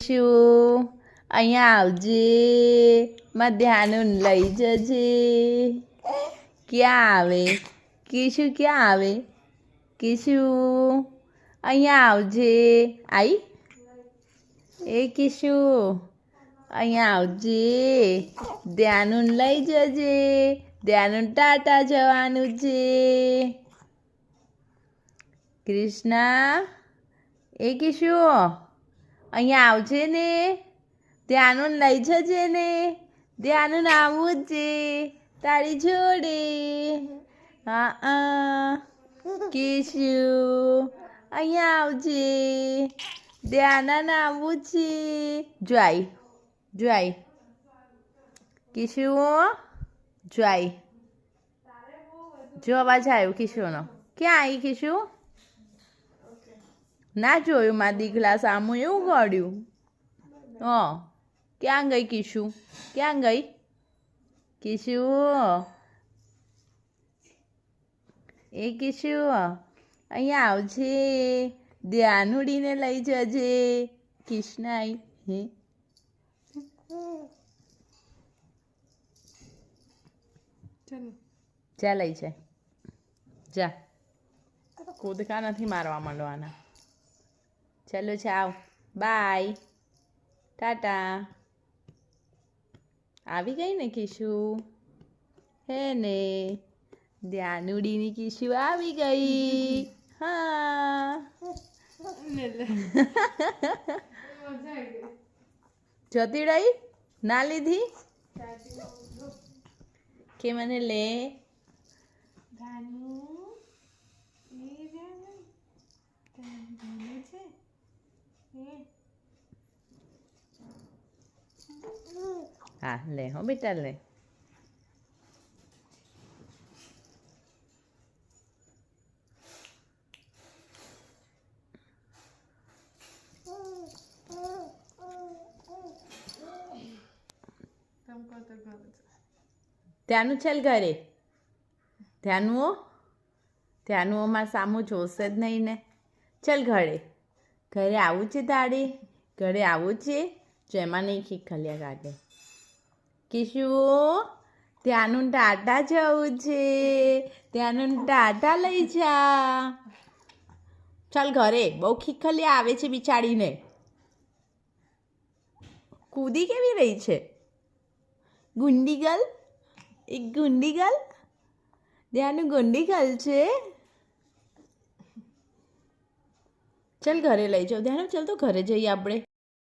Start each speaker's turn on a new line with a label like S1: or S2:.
S1: શું અહીંયા આવજે, માં ધ્યાન લઈ જજે. ક્યાં આવે કિશુ? ક્યાં આવે કિશુ? અહીંયા આવજે. આઈ એ કિશુ અહીંયા આવજે, ધ્યાન લઈ જજે. ધ્યાન ટાટા જવાનું છે. કૃષ્ણા એ કિશુ અહીંયા આવજે ને, ધ્યાન લઈ જજે ને. ધ્યાન આવવું જ છે તારી જોડે. હા કિશુ અહીંયા આવજે, ધ્યાન આવવું છે. જોઈ જોઈ કિશુ જોઈ જો અવાજ આવ્યો કિશુનો. ક્યાં આવી કિશુ? ના જોયું મારા દીકલા સામું એવું ગળ્યું. ક્યાં ગઈ કિશુ? ક્યાં ગઈ કિશુ? એ કિશુ અહીંયા આવજે, ધ્યાન ઉડીને લઈ જજે. કૃષ્ણ આવી હે જા લઈ જાય જા. કૂદકા નથી મારવા માંડવાના. ચલો જાઓ, બાય, ટાટા. આવી ગઈ ને કિશુ? હે ને ધ્યાનુડીની કિશુ આવી ગઈ. હા જતી રહી ના લીધી કે મને લે. હા લે હો બેટા લે. ત્યાંનું ચાલ ઘરે. ત્યાંનું અમારે સામું જોશે જ નહીં ને. ચાલ ઘરે. ઘરે આવું છે તારે? ઘરે આવું છે? જો એમાં નહીં ખીખલિયા કાઢે. કિશુ ત્યાંનું ટાટા જવું છે, ત્યાંનું ટાટા લઈ જા. ચાલ ઘરે. બહુ ખીખલિયા આવે છે બિચારીને. કૂદી કેવી રહી છે? ગુંડી ગર્લ, એક ગુંડી ગર્લ. ધ્યાનું ગુંડી ગર્લ છે. ચાલ ઘરે લઈ જાઓ. ધ્યાનું ચાલ તો ઘરે જઈએ આપણે.